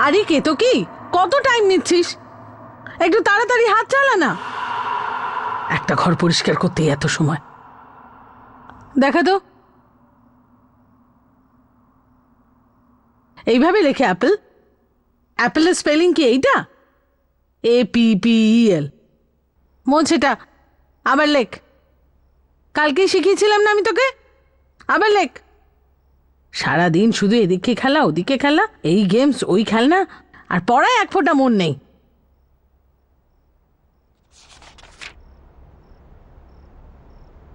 আরে কে তো কি, কত টাইম নিচ্ছিস? একটু তাড়াতাড়ি হাত চালা না। একটা ঘর পরিষ্কার করতে এত সময়? দেখা তো, এইভাবে লেখে অ্যাপেল? অ্যাপেলের স্পেলিং কি এইটা? APPEL। মোছ এটা, আবার লেখ। কালকেই শিখিয়েছিলাম না আমি তোকে? আবার লেখ। সারাদিন শুধু এদিকে খেলা ওদিকে খেলা, এই গেমস ওই খেলনা, আর পড়ায় এক ফোঁটা মন নেই।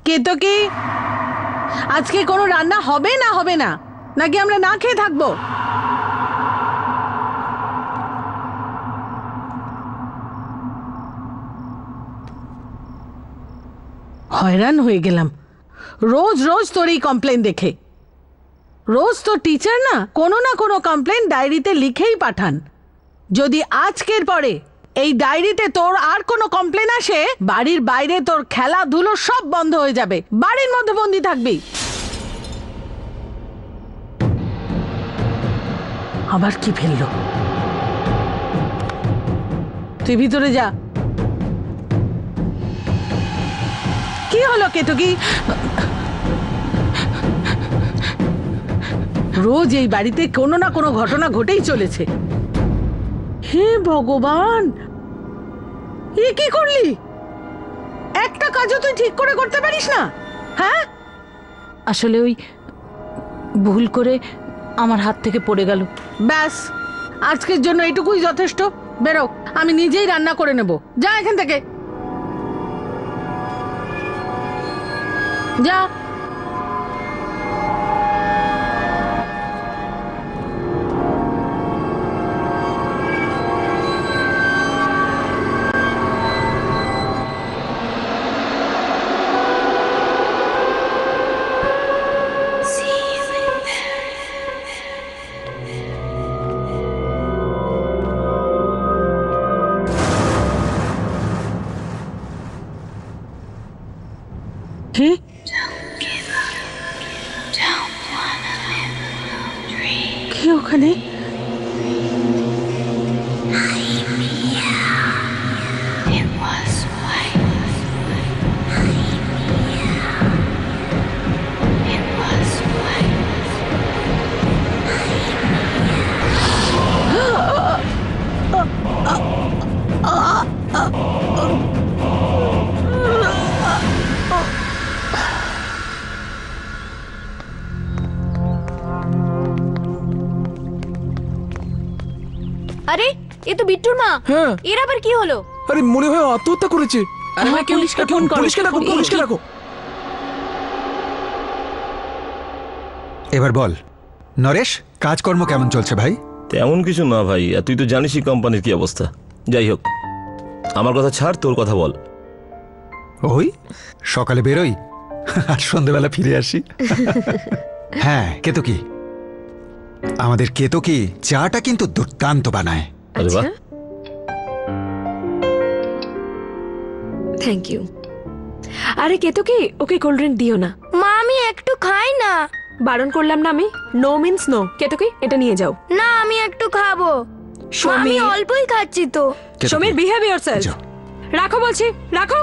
কে তো কি, আজকে কোনো রান্না হবে না হবে না, নাকি আমরা না খেয়ে থাকবো? হয়রান হয়ে গেলাম রোজ রোজ তোর এই কমপ্লেন দেখে। রোজ তো টিচার না কোনো কমপ্লেন ডায়েরিতে লিখেই পাঠান। যদি আজকের পরে এই ডায়েরিতে তোর আর কোনো কমপ্লেন আসে, বাড়ির বাইরে তোর খেলাধুলো সব বন্ধ হয়ে যাবে, বাড়ির মধ্যে বন্দি থাকবি। আবার কি ফেললো? তুই ভিতরে যা। কি হলো কেতকী? রোজ এই বাড়িতে কোনো না কোনো ঘটনা ঘটেই চলেছে। হে ভগবান, এ কি করলি? একটা কাজও তুই ঠিক করে করতে পারিস না? হ্যাঁ, আসলে ওই ভুল করে আমার হাত থেকে পড়ে গেল। ব্যাস, আজকের জন্য এটুকুই যথেষ্ট। বেরো, আমি নিজেই রান্না করে নেব। যা এখান থেকে, যা। কি? কি ওখানে? আরে এ তো বিট্টুর মা। হ্যাঁ, এর আবার কি হলো? আরে মনে হয় আত্মহত্যা করেছে। পুলিশকে ডাকো। এবার বল নরেশ, কাজকর্ম কেমন চলছে ভাই? তেমন কিছু না ভাই, আর তুই তো জানিসই কোম্পানির কি অবস্থা। যাই হোক, আমার কথা ছাড়, তোর কথা বল। ওই সকালে বেরোই আর সন্ধ্যেবেলা ফিরে আসি। হ্যাঁ, কেতকী, আমাদের কেতকী চাটা কিন্তু দুর্দান্ত বানায়। আরে বাহ, থ্যাংক ইউ। আরে কেতকী, ওকে কোল্ড ড্রিঙ্ক দিও না। মা আমি একটু খাই না। বারণ করলাম না আমি? No means no. কেতকী, এটা নিয়ে যাও। না আমি একটু খাবো। মা, আমি সমীর, অল্পই খাচ্ছি তো। কেতকী, সমীর বিহেভ ইয়োরসেলফ। যাও। রাখো বলছি, রাখো।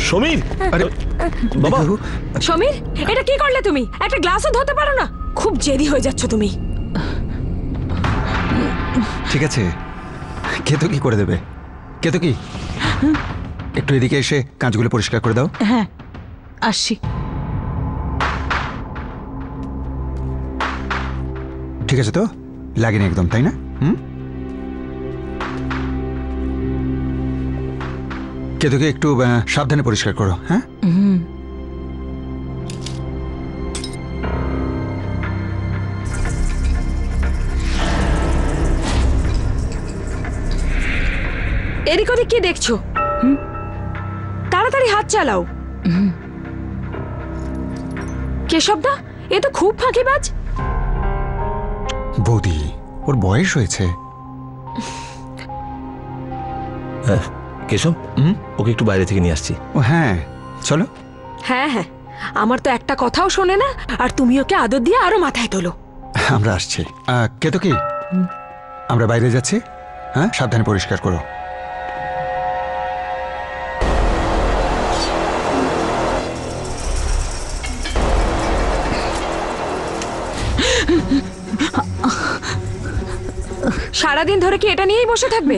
সমীর! আরে বাবা! সমীর, এটা কি করলে তুমি? একটা গ্লাসও ধরতে পারো না? খুব জেদি হয়ে যাচ্ছ তুমি। ঠিক আছে, কেতকী করে দেবে। কেতকী, একটু এদিকে এসে কাঁচগুলো পরিষ্কার করে দাও। হ্যাঁ, আসছি। ঠিক আছে তো? লাগেনি একদম, তাই না? কেতকী, একটু সাবধানে পরিষ্কার করো। হ্যাঁ, এদিক ওদিক কি দেখছো? তাড়াতাড়ি হাত চালাও। কেশবদা, এ তো খুব ফাঁকিবাজ। বৌদি, ওর বয়স হয়েছে। কেশব, ওকে একটু বাইরে থেকে নিয়ে আসছি। ও হ্যাঁ, চলো। হ্যাঁ হ্যাঁ, আমার তো একটা কথাও শোনে না, আর তুমি ওকে আদর দিয়ে আরো মাথায় তোলো। আমরা আসছি। কেতকী, আমরা বাইরে যাচ্ছি। হ্যাঁ, সাবধানে পরিষ্কার করো। সারাদিন ধরে কি এটা নিয়েই বসে থাকবে?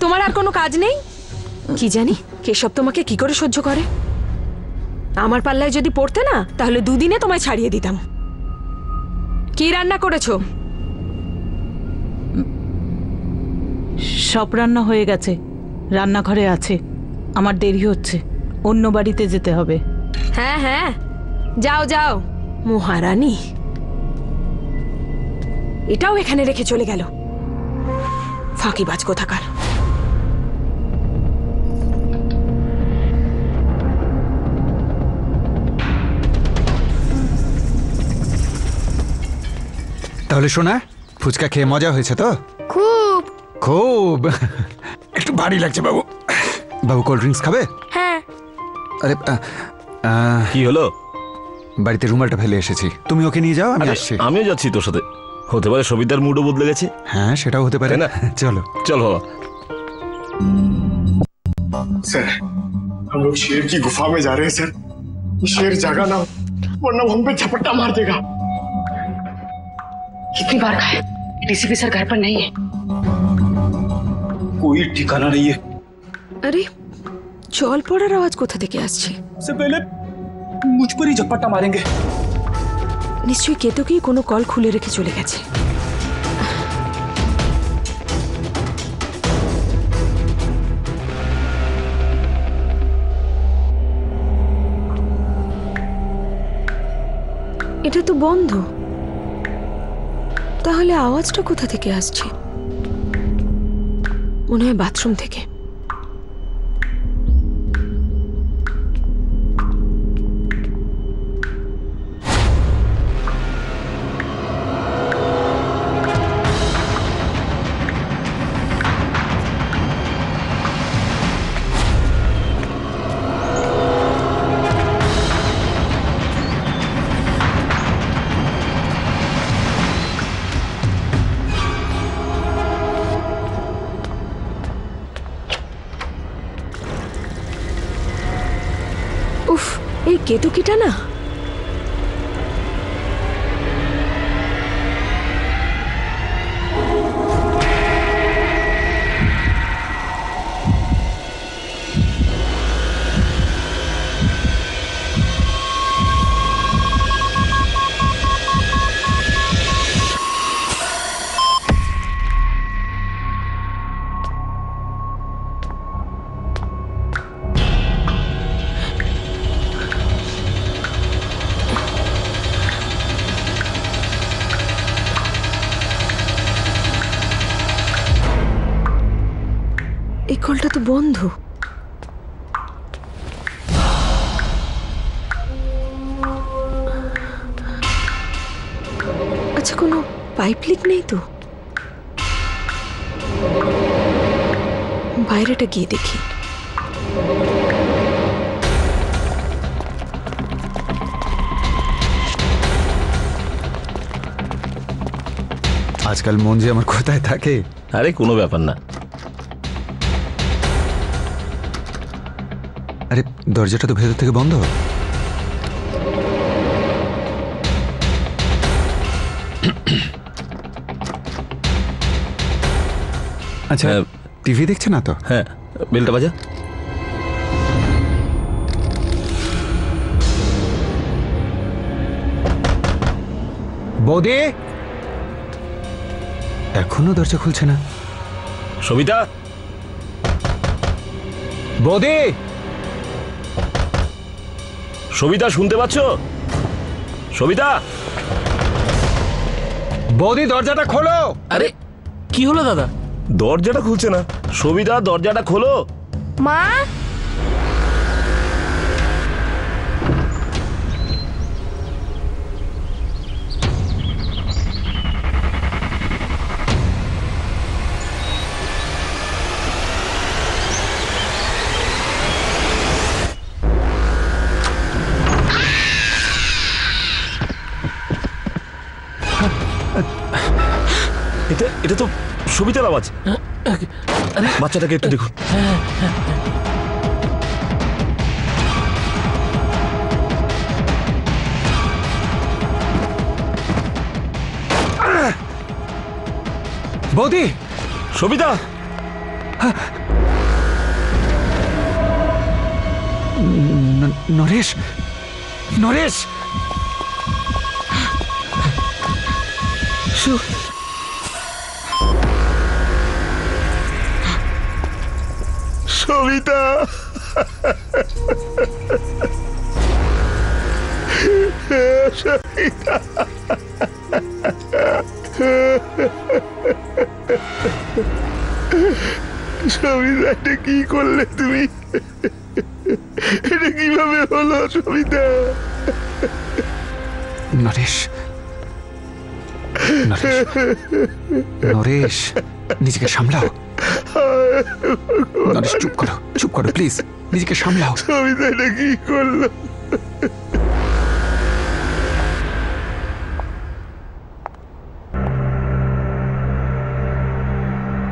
তোমার আর কোনো কাজ নেই? কি জানি কেশব তোমাকে কি করে সহ্য করে। আমার পাল্লায় যদি পড়তে না, তাহলে দুদিনে তোমায় ছাড়িয়ে দিতাম। কি রান্না করেছো? সব রান্না হয়ে গেছে, রান্নাঘরে আছে। আমার দেরি হচ্ছে, অন্য বাড়িতে যেতে হবে। হ্যাঁ হ্যাঁ, যাও যাও। মহারানী এটাও এখানে রেখে চলে গেল, ফাঁকিবাজ কোথাকার। তাহলে শোনা, ফুচকা খেয়ে মজা হয়েছে তো? খুব। খুব। একটু ভারী লাগছে বাবু। বাবু কোল্ড ড্রিঙ্কস খাবে? হ্যাঁ। আরে কি হলো? বাড়িতে রুমালটা ফেলে এসেছি, তুমি ওকে নিয়ে যাও, আমি আরে, আসছি। আমিও যাচ্ছি তোর সাথে। হতে পারে সবিতার মুডও বদলে গেছে। হ্যাঁ, সেটাও হতে পারে তাই না। না? চলো। চল বাবা। सर, हम लोग शेर की गुफा में जा रहे हैं सर। ये शेर जागा ना हो, वरना वो हम पे झपट्टा मार देगा। कितनी बार कहा है, डीसीपी सर घर पर नहीं है। कोई ठिकाना नहीं है। আরে জল পড়ার আওয়াজ কোথা থেকে আসছে? सबसे पहले मुझ पर ही झपट्टा मारेंगे। নিশ্চয়ই কেতকী কোনো কল খুলে রেখে চলে গেছে। এটা তো বন্ধ, তাহলে আওয়াজটা কোথা থেকে আসছে? মনে হয় বাথরুম থেকে। উফ, এই কেতকীটা না এই কলটা তো বন্ধ। আচ্ছা, কোনো পাইপ লিক নেই তো? বাইরেটা গিয়ে দেখি। আজকাল মন যে আমার কোথায় থাকে। আরে কোনো ব্যাপার না। আরে দরজাটা তো ভেতর থেকে বন্ধ। আচ্ছা, হ্যাঁ। টিভি দেখছে না তো? হ্যাঁ, বেলটা বাজা। বৌদি, এখনো দরজা খুলছে না। সবিতা, বৌদি, সবিতা শুনতে পাচ্ছ? সবিতা, বৌদি দরজাটা খোলো। আরে কি হলো দাদা? দরজাটা খুলছে না। সবিতা, দরজাটা খোলো। মা, এটা তো সবিতার আওয়াজ। বাচ্চাটাকে একটু দেখুন। বৌদি, সবিতা, নরেশ, নরেশ, সবিতা, সবিতা, সবিতা, এটা কি করলে তুমি? এটা কিভাবে হলো সবিতা? নরেশ, নরেশ, নরেশ, নিজেকে সামলাও। নরেশ, চুপ করো, চুপ করো প্লিজ, নিজেকে সামলাও। সবিতা এটা কি করলো?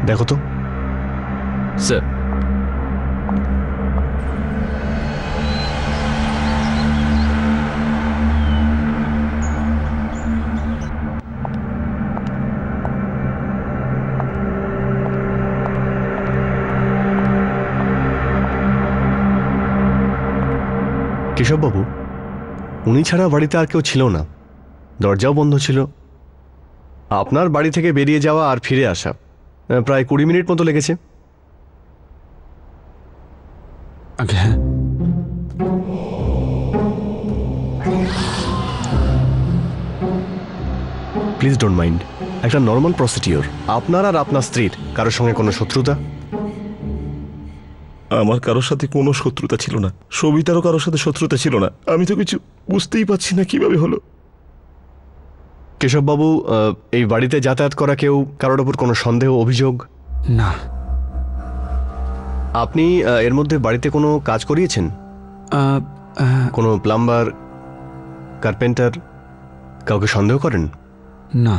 দেখো তো স্যার। কেশববাবু, উনি ছাড়া বাড়িতে আর কেউ ছিল না, দরজাও বন্ধ ছিল। আপনার বাড়ি থেকে বেরিয়ে যাওয়া আর ফিরে আসা প্রায় 20 মিনিট মতো লেগেছে। হ্যাঁ, প্লিজ ডোন্ট মাইন্ড, একটা নর্মাল প্রসিডিওর। আপনার আর আপনার স্ত্রীর কারোর সঙ্গে কোনো শত্রুতা? আমার কারোর সাথে কোনো শত্রুতা ছিল না, সবিতারও কারোর সাথে শত্রুতা ছিল না। আমি তো কিছু বুঝতেই পারছি না কিভাবে হলো। কেশববাবু, এই বাড়িতে যাতায়াত করা কেউ কারোর ওপর কোনো সন্দেহ, অভিযোগ? না। আপনি এর মধ্যে বাড়িতে কোনো কাজ করিয়েছেন? কোনো প্লাম্বার, কার্পেন্টার, কাউকে সন্দেহ করেন? না।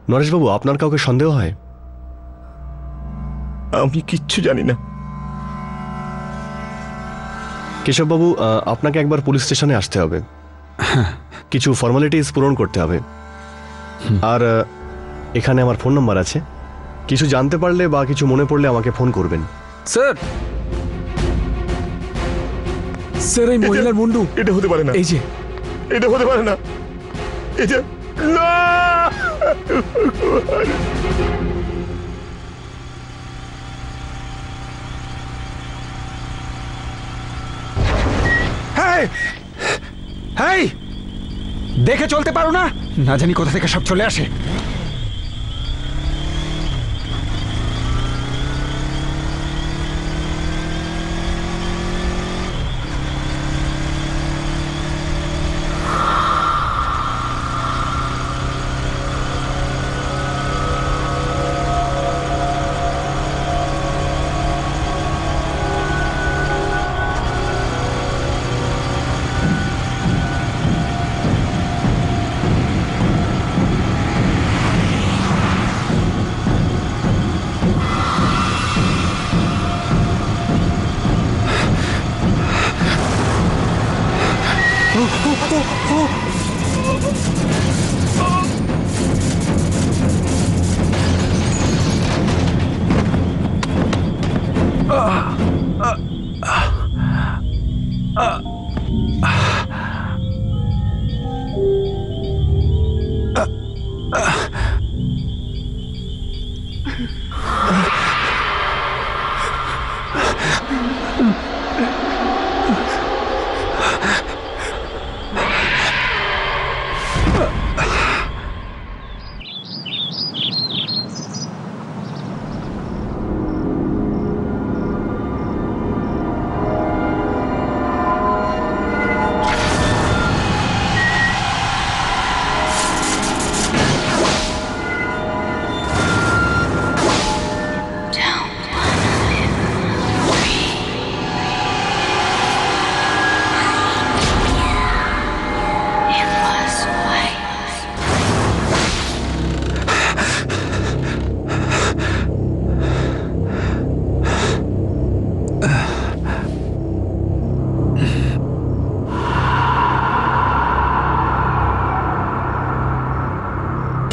নরেশবাবু, আপনার কাউকে সন্দেহ হয়? আমি কিচ্ছু জানি না। কেশববাবু, আপনাকে একবার পুলিশ স্টেশনে আসতে হবে, কিছু ফর্মালিটিস পূরণ করতে হবে। আর এখানে আমার ফোন নাম্বার আছে, কিছু জানতে পারলে বা কিছু মনে পড়লে আমাকে ফোন করবেন। স্যার, স্যার, এই মহিলার মুন্ডু। এটা হতে পারে না, এই যে, এটা হতে পারে না, এটা না। হেই, দেখে চলতে পারো না? না জানি কোথা থেকে সব চলে আসে।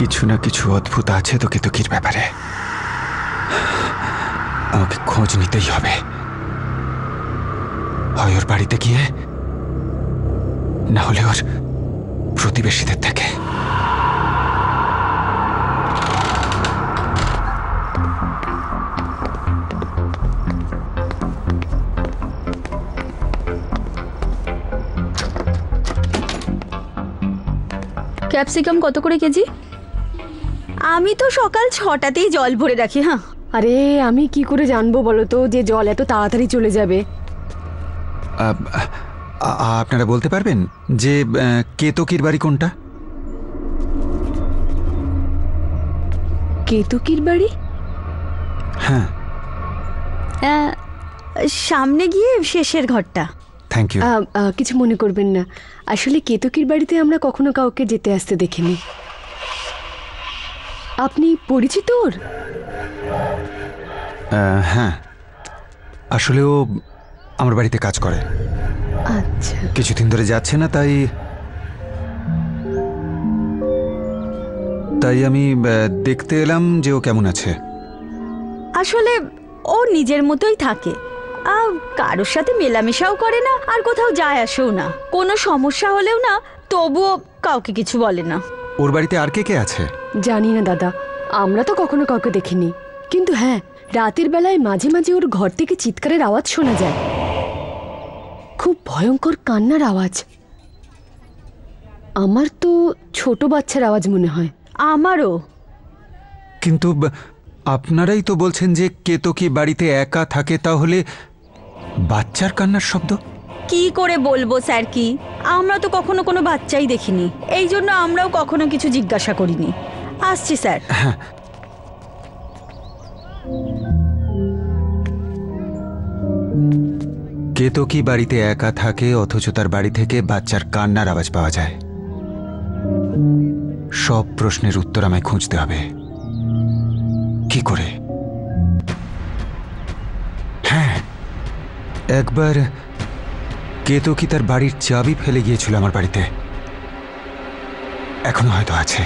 কিছু না কিছু অদ্ভুত আছে তো কেতকীর ব্যাপারে। আমাকে খোঁজ নিতেই হবে, হয় ওর বাড়িতে গিয়ে, না হলে ওর প্রতিবেশীদের থেকে। ক্যাপসিকাম কত করে কেজি? আমি তো সকাল 6টাতেই জল ভরে রাখি। হ্যাঁ, আরে আমি কি করে জানবো বলো তো যে জল এত তাড়াতাড়ি চলে যাবে? আপনারা বলতে পারবেন যে কেতকীর বাড়ি কোনটা? কেতকীর বাড়ি? হ্যাঁ, সামনে গিয়ে শেষের ঘরটা। Thank you. কিছু মনে করবেন না, আসলে কেতকীর বাড়িতে আমরা কখনো কাউকে যেতে আসতে দেখিনি। আপনি পরিচিত ওর? হ্যাঁ, আসলে ও আমার বাড়িতে কাজ করে। আচ্ছা, কিছুদিন ধরে যাচ্ছে না, তাই আমি দেখতে এলাম যে ও কেমন আছে। আসলে ও নিজের মতোই থাকে, কারোর সাথে মেলামেশাও করে না, আর কোথাও যায় আসেও না। কোনো সমস্যা হলেও না তবুও কাউকে কিছু বলে না। ওর বাড়িতে আর কে কে আছে? জানি না দাদা, আমরা তো কখনো কাউকে দেখিনি। কিন্তু হ্যাঁ, রাতের বেলায় মাঝে মাঝে ওর ঘর থেকে চিৎকারের আওয়াজ শোনা যায়, খুব ভয়ঙ্কর কান্নার আওয়াজ। আমার তো ছোট বাচ্চার আওয়াজ মনে হয়। আমারও। কিন্তু আপনারাই তো বলছেন যে কেতকী বাড়িতে একা থাকে, তাহলে বাচ্চার কান্নার শব্দ কি করে বলবো স্যার, কি আমরা তো কখনো কোনো বাচ্চাই দেখিনি, এই জন্য আমরাও কখনো কিছু জিজ্ঞাসা করিনি। আসছি স্যার। কেতকী বাড়িতে একা থাকে, অথচ তার বাড়ি থেকে বাচ্চার কান্নার আওয়াজ পাওয়া যায়। সব প্রশ্নের উত্তর আমায় খুঁজতে হবে। কি করে? হ্যাঁ, একবার কেতকী তার বাড়ির চাবি ফেলে গিয়েছিল আমার বাড়িতে, এখনো হয়তো আছে।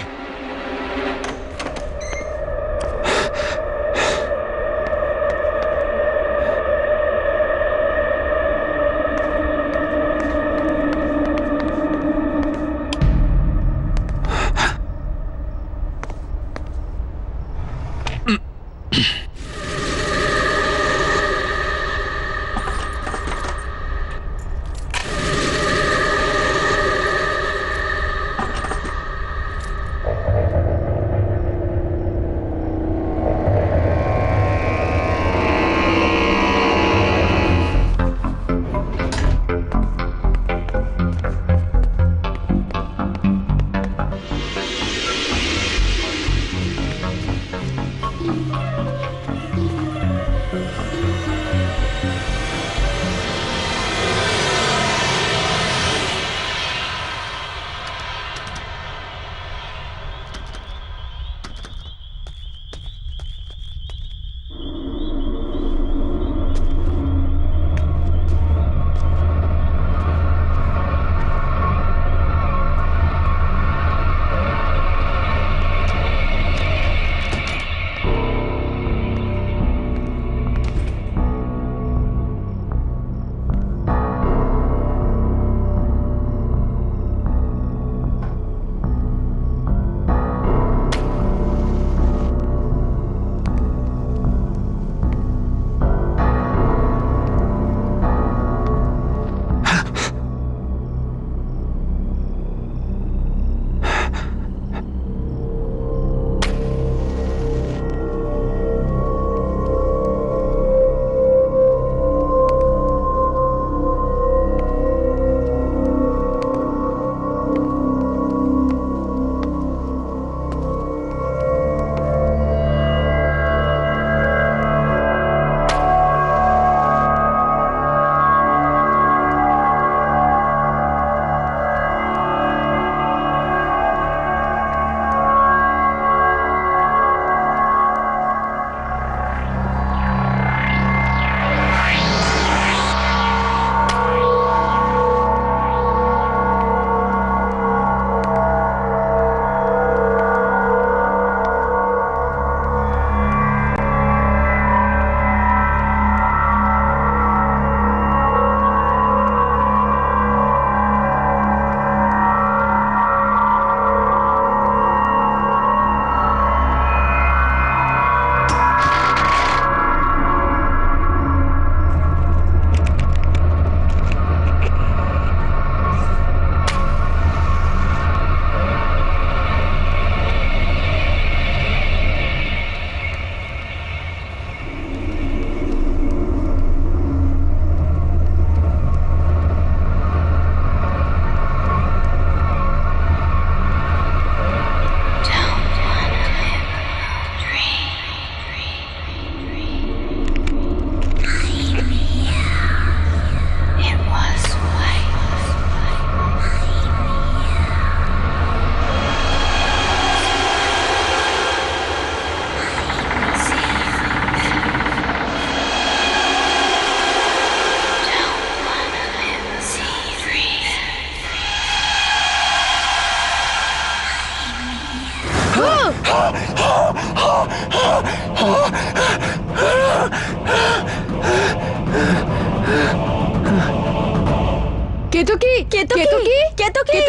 কেতকী কেতকী কেতকী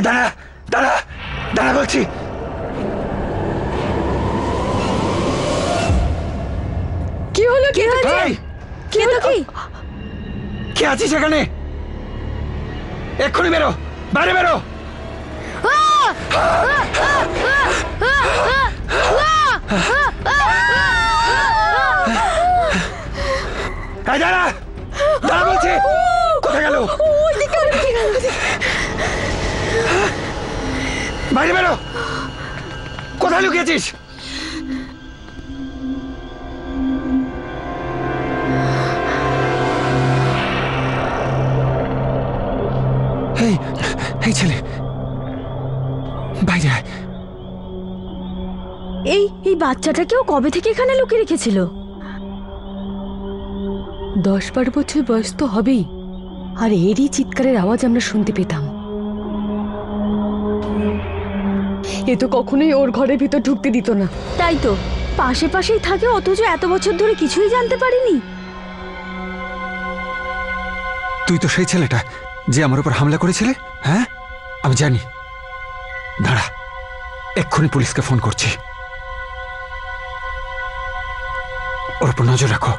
দাঁড়া দাঁড়া দাঁড়া বলছি। কি হলো? কি হয়েছে? এই, কেতকী কে আছিস এখানে? এক্ষুনি বেরো, বাইরে বেরো। এই দাঁড়া দাঁড়া বলছি। কোথায় গেল? বাইরে বেরো। কোথায় লুকিয়েছিস? এই এই ছেলে বাইরে আয়। এই বাচ্চাটাকেও কবে থেকে এখানে লুকিয়ে রেখেছিল? 10-12 বছর বয়স তো হবেই, আর এরই চিৎকারের আওয়াজ আমরা শুনতে পেতাম। এ তো কখনোই ওর ঘরের ভিতর ঢুকতে দিত না। তাই তো, পাশে পাশেই থাকে, অথচ এত বছর ধরে কিছুই জানতে পারিনি। তুই তো সেই ছেলেটা যে আমার উপর হামলা করেছিলে। হ্যাঁ আমি জানি। দাঁড়া, এক্ষুনি পুলিশকে ফোন করছি। ওর উপর নজর রাখো।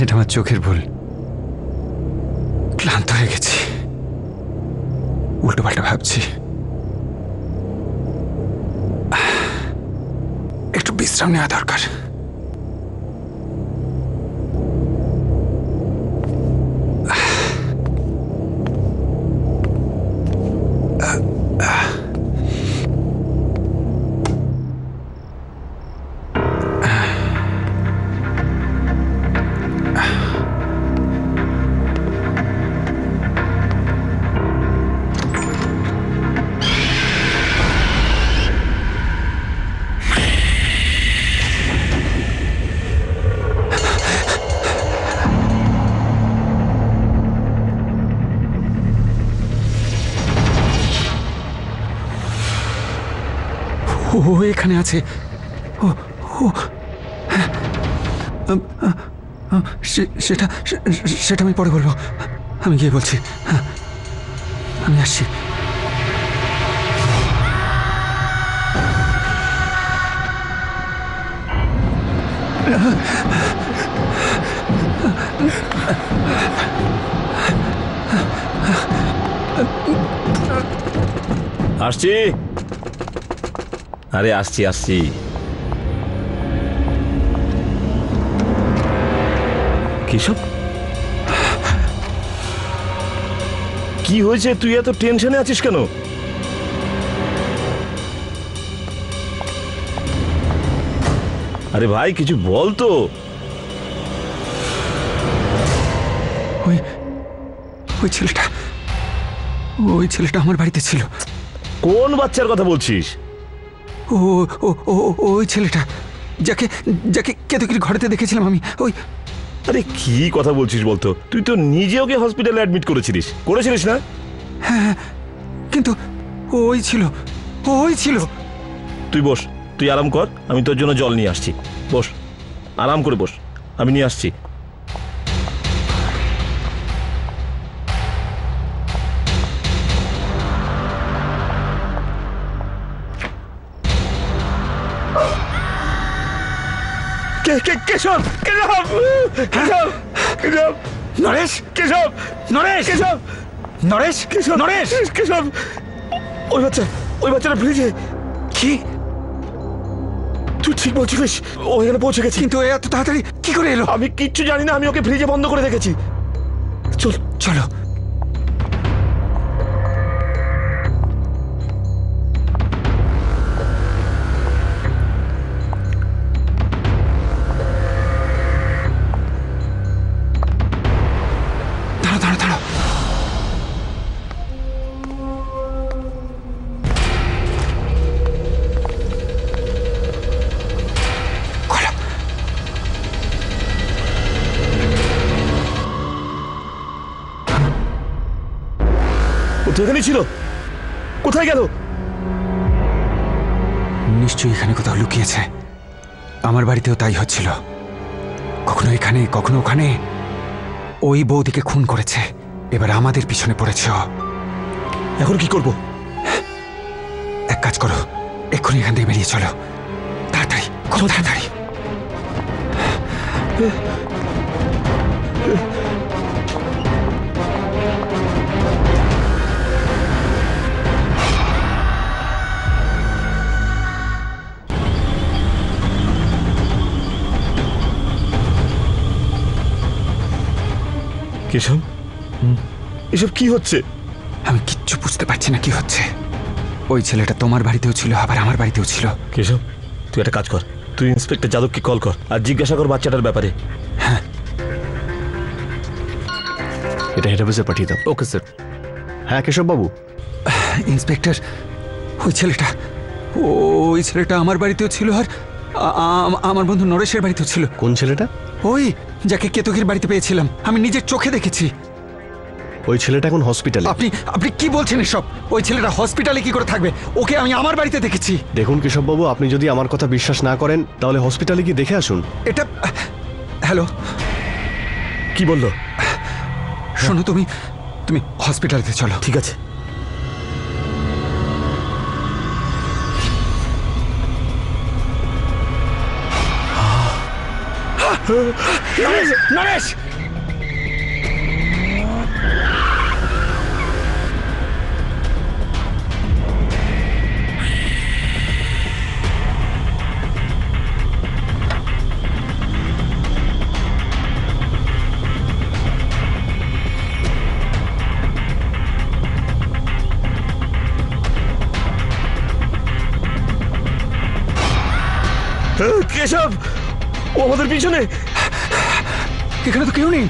এটা আমার চোখের ভুল। ক্লান্ত হয়ে গেছি, উল্টো পাল্টা ভাবছি। একটু বিশ্রাম নেওয়া দরকার। ও এখানে আছে। ও ও সেটা সেটা আমি পরে বলবো। আমি গিয়ে বলছি। হ্যাঁ আমি আসছি। আসছি। আরে আসছি আসছি। কেশব, কি হয়েছে? তুই এত টেনশনে আছিস কেন? আরে ভাই কিছু বল তো। ওই ছেলেটা আমার বাড়িতে ছিল। কোন বাচ্চার কথা বলছিস? ওই ছেলেটা যাকে যাকে কেতকির ঘরেতে দেখেছিলাম আমি। ওই আরে কি কথা বলছিস বলতো? তুই তো নিজে ওকে হসপিটালে অ্যাডমিট করেছিলিস না? হ্যাঁ, কিন্তু ওই ছিল। তুই বস, তুই আরাম কর, আমি তোর জন্য জল নিয়ে আসছি। বস, আরাম করে বস, আমি নিয়ে আসছি। কেশব, নরেশ, ওই বাচ্চাটা ফ্রিজে। কি? তুই ঠিক বলছিস, ও এখানে পৌঁছে গেছে। কিন্তু এত তাড়াতাড়ি কি করে এলো? আমি কিচ্ছু জানি না, আমি ওকে ফ্রিজে বন্ধ করে রেখেছি। চলো। দাঁড়াও। ও তো এখানেই ছিল, কোথায় গেল? নিশ্চয়ই এখানে কোথাও লুকিয়েছে। আমার বাড়িতেও তাই হচ্ছিল, কখনো এখানে কখনো ওখানে। ওই বৌদিকে খুন করেছে, এবার আমাদের পিছনে পড়েছে। এখন কি করব? এক কাজ করো, এক্ষুনি এখান থেকে বেরিয়ে চলো, তাড়াতাড়ি, খুব তাড়াতাড়ি। কেশব, এসব কি হচ্ছে? আমি কিচ্ছু বুঝতে পারছি না কি হচ্ছে। ওই ছেলেটা তোমার বাড়িতেও ছিল, আবার আমার বাড়িতেও ছিল। কেশব, তুই একটা কাজ কর, তুই ইন্সপেক্টর যাদবকে কল কর আর জিজ্ঞাসা কর বাচ্চাটার ব্যাপারে। হ্যাঁ, এটা হেড অফিসে পাঠিয়ে দাও। Okay sir. হ্যাঁ কেশব বাবু। ইন্সপেক্টর, ওই ছেলেটা আমার বাড়িতেও ছিল, আর আমার বন্ধু নরেশের বাড়িতেও ছিল। কোন ছেলেটা? ওই যাকে কেতকির বাড়িতে পেয়েছিলাম, আমি নিজের চোখে দেখেছি। ওই ছেলেটা এখন হসপিটালে। আপনি কি বলছেন এসব? ওই ছেলেটা হসপিটালে কি করে থাকবে? ওকে আমি আমার বাড়িতে দেখেছি। দেখুন কেশব বাবু, আপনি যদি আমার কথা বিশ্বাস না করেন তাহলে হসপিটালে গিয়ে দেখে আসুন। এটা হ্যালো, কি বললো? শোনো, তুমি হসপিটালেতে চলো। ঠিক আছে। নরেশ, কেশব, ও আমাদের পিছনে। এখানে তো কেউ নেই।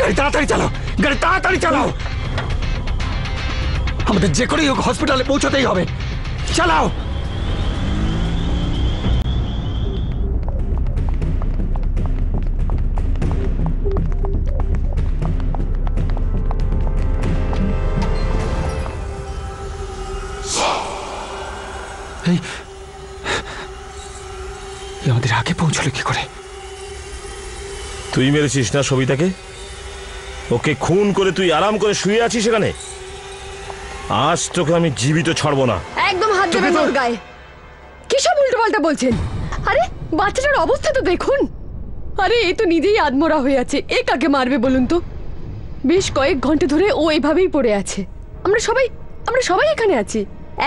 গাড়ি তাড়াতাড়ি চালাও। আমাদের যে করেই হোক হসপিটালে পৌঁছতেই হবে। চালাও। আমাদের আগে পৌঁছলো কি করে? তুই মেরেছিস না সবিতাকে? ওকে খুন করে তুই আরাম করে শুয়ে আছিস এখানে। আজ তোকে আমি জীবিত ছাড়বো না। একদম হাত দেবেন ওর গায়ে। কি সব উল্টোপাল্টা বলছেন? আরে বাচ্চাটার অবস্থা তো দেখুন। আরে এ তো নিজেই আদমরা হয়ে আছে, এ কাকে মারবে বলুন তো? বেশ কয়েক ঘন্টা ধরে ও এভাবেই পড়ে আছে। আমরা সবাই এখানে আছি।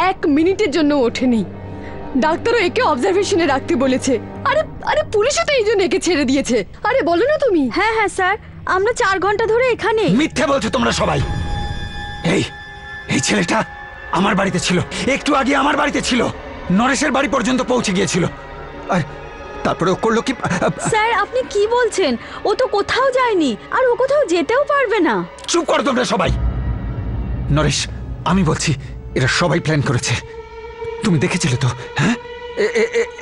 1 মিনিটের জন্য ওঠেনি। ডাক্তারও একে অবজারভেশনে রাখতে বলেছে। আরে পুলিশও তো এই জন্য একে ছেড়ে দিয়েছে। আরে বলো না তুমি। হ্যাঁ স্যার, আমরা 4 ঘন্টা ধরে এখানে। মিথ্যে বলছো তোমরা সবাই। এই ছেলেটা আমার বাড়িতে ছিল, একটু আগে আমার বাড়িতে ছিল, নরেশের বাড়ি পর্যন্ত পৌঁছে গিয়েছিল। আর তারপরে ও করলো কি? স্যার আপনি কি বলছেন? ও তো কোথাও যায়নি, আর ও কোথাও যেতেও পারবে না। চুপ করো তোমরা সবাই। নরেশ, আমি বলছি এরা সবাই প্ল্যান করেছে। তুমি দেখেছিলে তো? হ্যাঁ,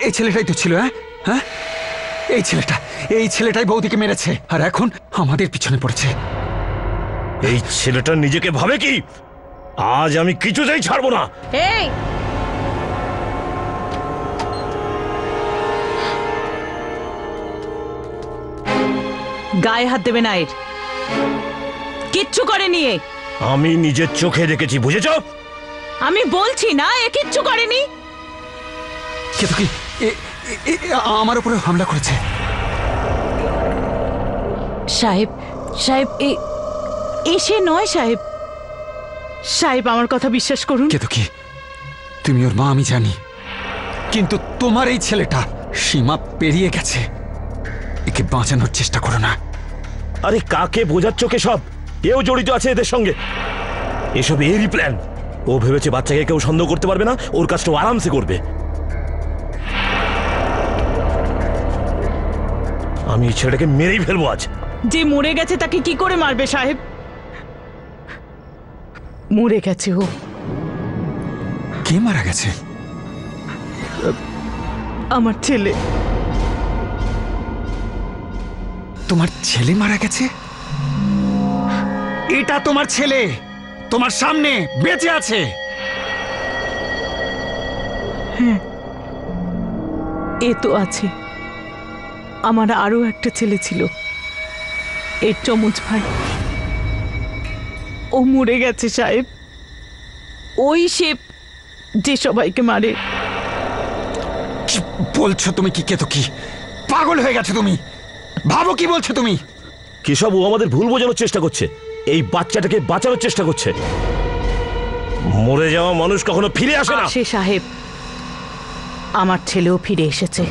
এই ছেলেটাই তো ছিল। হ্যাঁ, এই ছেলেটাই বৌদিকে মেরেছে, আর এখন আমাদের পিছনে পড়েছে। এই ছেলেটা নিজেকে ভাবে কি? আজ আমি কিছুতেই ছাড়বো না। এই গায়ে হাত দেবে না, এর কিচ্ছু করেনি এ। আমি নিজের চোখে দেখেছি, বুঝেছ? আমি বলছি না এ কিচ্ছু করেনি। কেতকী আমার উপরে হামলা করেছে। সাহেব, সাহেব এসে নয় সাহেব। সাহেব আমার কথা বিশ্বাস করুন। কেতকী, তুমি ওর মা আমি জানি, কিন্তু তোমার এই ছেলেটা সীমা পেরিয়ে গেছে। একে বাঁচানোর চেষ্টা করো না। আরে কাকে বোঝাচ্ছ? সব এও জড়িত আছে এদের সঙ্গে। এসব এরই প্ল্যান। ও ভেবেছে বাচ্চাকে কেউ সন্দেহ করতে পারবে না, ওর কাজটা আরামসে করবে। আমি এই ছেলেটাকে মেরেই ফেলবো আজ। যে মরে গেছে তাকে কি করে মারবে সাহেব? মরে গেছে ও। কে মারা গেছে? আমার ছেলে। তোমার ছেলে মারা গেছে? এটা তোমার ছেলে তোমার সামনে বেঁচে আছে। হ্যাঁ, এ তো আছে। আমার আরো একটা ছেলে ছিল, এর চমচ ভাই। ও মরে গেছে সাহেব। ওই সে যে সবাইকে মারে। কি বলছো তুমি? কি কেতকী, পাগল হয়ে গেছো তুমি? ভাবো কি বলছো তুমি? কেশব, ও আমাদের ভুল বোঝানোর চেষ্টা করছে। এই বাচ্চাটাকে বাঁচানোর চেষ্টা করছে। মরে যাওয়া মানুষ কখনো ফিরে আসে না। সে সাহেব, আমার ছেলেও ফিরে এসেছে।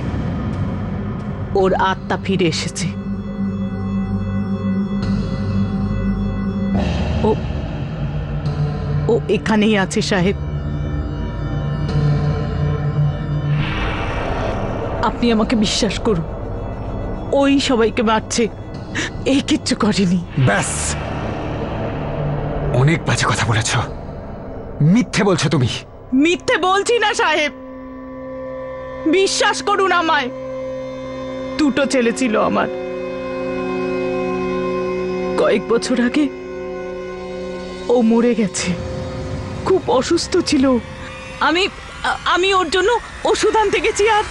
ওর আত্মা ফিরে এসেছে। ও এখানেই আছে সাহেব। আপনি আমাকে বিশ্বাস করুন, ওই সবাইকে মারছে, এই কিচ্ছু করেনি। ব্যাস, অনেক বাজে কথা বলেছ। মিথ্যে বলছো তুমি। মিথ্যে বলছি না সাহেব, বিশ্বাস করুন আমায়। দুটো ছেলে ছিল আমার। কয়েক বছর আগে ও মরে গেছে। খুব অসুস্থ ছিল। আমি ওর জন্য ওষুধ আনতে গেছি, আর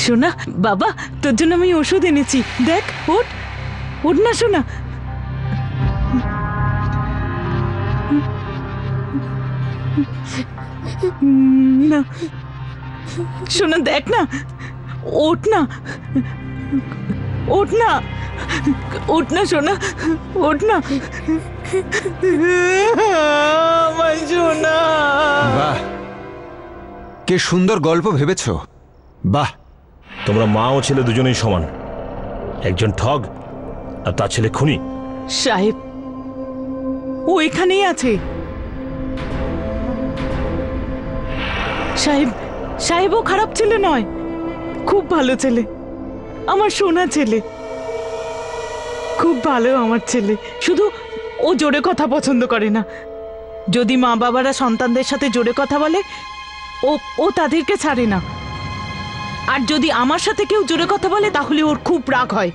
শোনা বাবা, তোর জন্য আমি ওষুধ এনেছি। দেখ, ওঠ ওঠ না শোনা। না শোনা, দেখ না, ওঠ না, ওঠ না, ওঠ না শোনা, ওঠ না আমার শোনা। বাহ, কে সুন্দর গল্প ভেবেছো। বাহ। তোমরা মা ও ছেলে দুজনেই সমান। একজন ঠগ আর তার ছেলে খুনি। সাহেব, ও এখানেই আছে। সাহেব, সাহেব ও খারাপ ছেলে নয়, খুব ভালো ছেলে। আমার সোনা ছেলে, খুব ভালো আমার ছেলে। শুধু ও জোরে কথা পছন্দ করে না। যদি মা বাবারা সন্তানদের সাথে জোরে কথা বলে, ও তাদেরকে ছাড়ে না। আর যদি আমার সাথে কেউ জোরে কথা বলে, তাহলে ওর খুব রাগ হয়।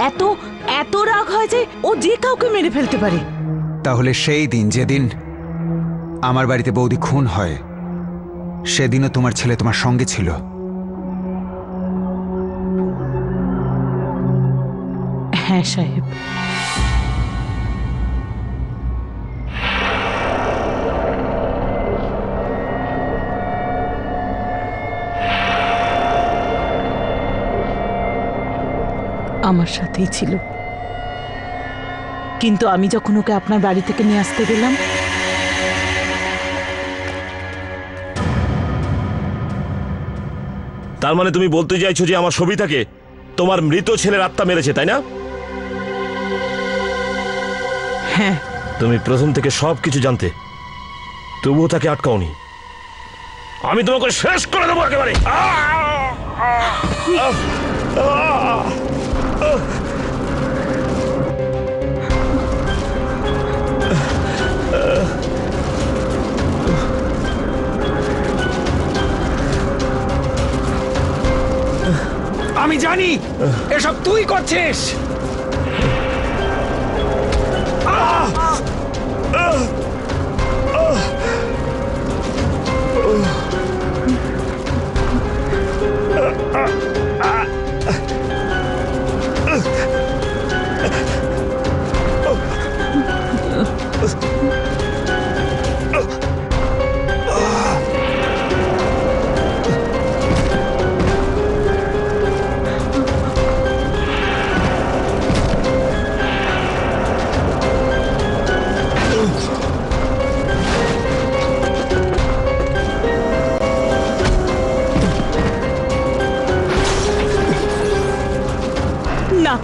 এত এত রাগ হয় যে ও যে কাউকে মেরে ফেলতে পারে। তাহলে সেই দিন, যেদিন আমার বাড়িতে বৌদি খুন হয়, সেদিনও তোমার ছেলে তোমার সঙ্গে ছিল। হ্যাঁ সাহেব। আমার সাথেই ছিল। কিন্তু আমি যখন ওকে আপনার বাড়ি থেকে নিয়ে আসতে গেলাম, তার মানে তুমি বলতে চাইছো যে আমার সবিতাকে তোমার মৃত ছেলের আত্মা মেরেছে, তাই না? হ্যাঁ। তুমি প্রথম থেকে সবকিছু জানতে, তবুও তাকে আটকাওনি। আমি তোমাকে শেষ করে দেবো একেবারে। আমি জানি এসব তুই করছিস। না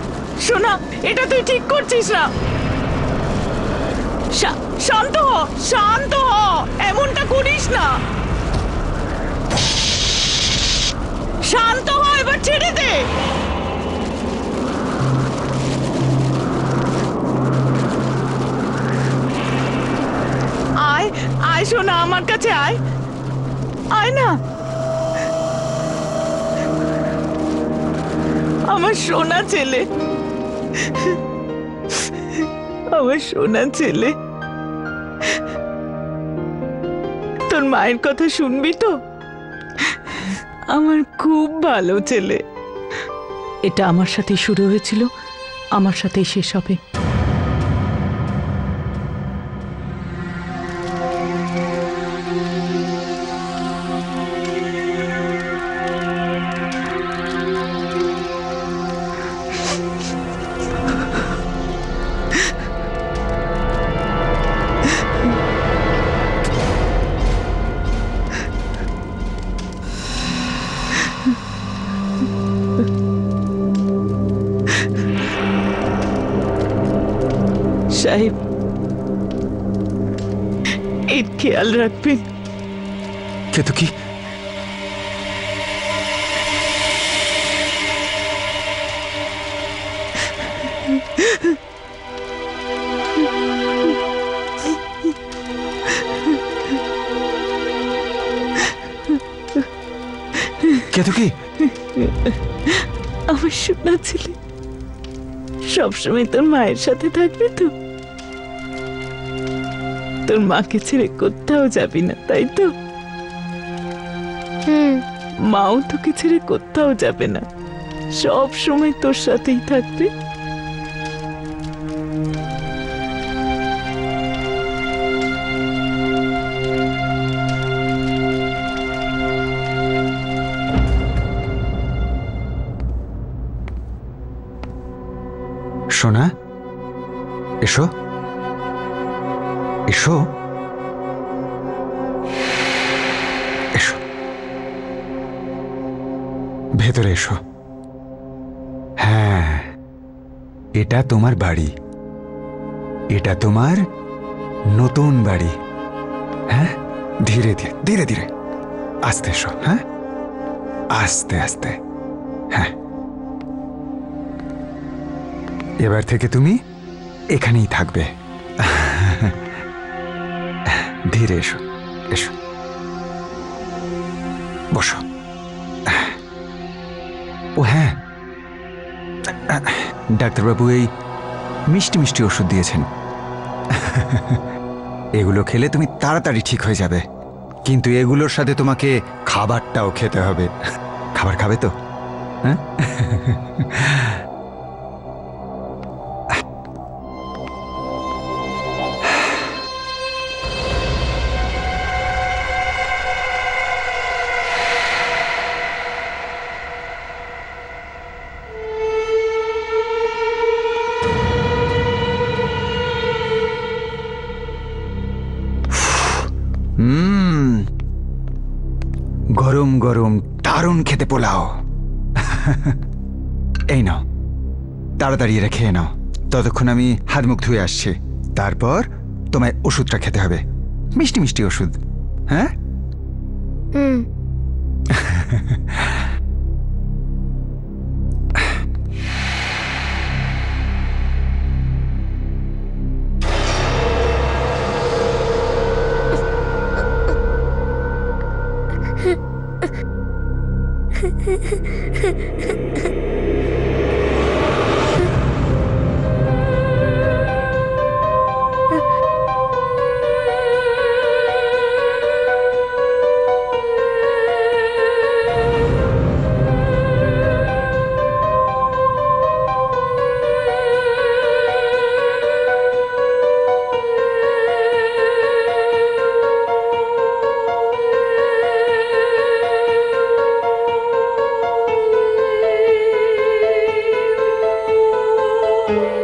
শোনা, এটা তুই ঠিক করছিস না। শান্ত হ, শান্ত হ, এমনটা করিস না। শান্ত হ, এবার ছেড়ে দে। আয় আয় শোনা, আমার কাছে আয়, আয় না। আমার সোনা ছেলে, আমার সোনা ছেলে, তোর মায়ের কথা শুনবি তো? আমার খুব ভালো ছেলে। এটা আমার সাথে শুরু হয়েছিল, আমার সাথেই শেষ হবে। সাহেব, এর খেয়াল রাখবেন। কেতকী, কেতকী, আমার সোনা ছেলে সবসময় তোর মায়ের সাথে থাকবে তো? তোর মাকে ছেড়ে কোথাও যাবি না, তাই তো? মাও তোকে ছেড়ে কোথাও যাবে না, সব সময় তোর সাথেই থাকবে। সোনা, এসো এসো এসো, ভেতরে এসো। হ্যাঁ, এটা তোমার বাড়ি, এটা তোমার নতুন বাড়ি। হ্যাঁ, ধীরে ধীরে ধীরে ধীরে, আস্তে এসো। হ্যাঁ, আস্তে আস্তে। হ্যাঁ, এবার থেকে তুমি এখানেই থাকবে। ধীরে এসো, এসো, বসো। ও হ্যাঁ, ডাক্তারবাবু এই মিষ্টি মিষ্টি ওষুধ দিয়েছেন, এগুলো খেলে তুমি তাড়াতাড়ি ঠিক হয়ে যাবে। কিন্তু এগুলোর সাথে তোমাকে খাবারটাও খেতে হবে। খাবার খাবে তো? হ্যাঁ, গরম গরম দারুণ খেতে পোলাও। এই নাও, তাড়াতাড়ি এটা খেয়ে নাও। ততক্ষণ আমি হাত মুখ ধুয়ে আসছি। তারপর তোমায় ওষুধটা খেতে হবে, মিষ্টি মিষ্টি ওষুধ। হ্যাঁ, Thank you.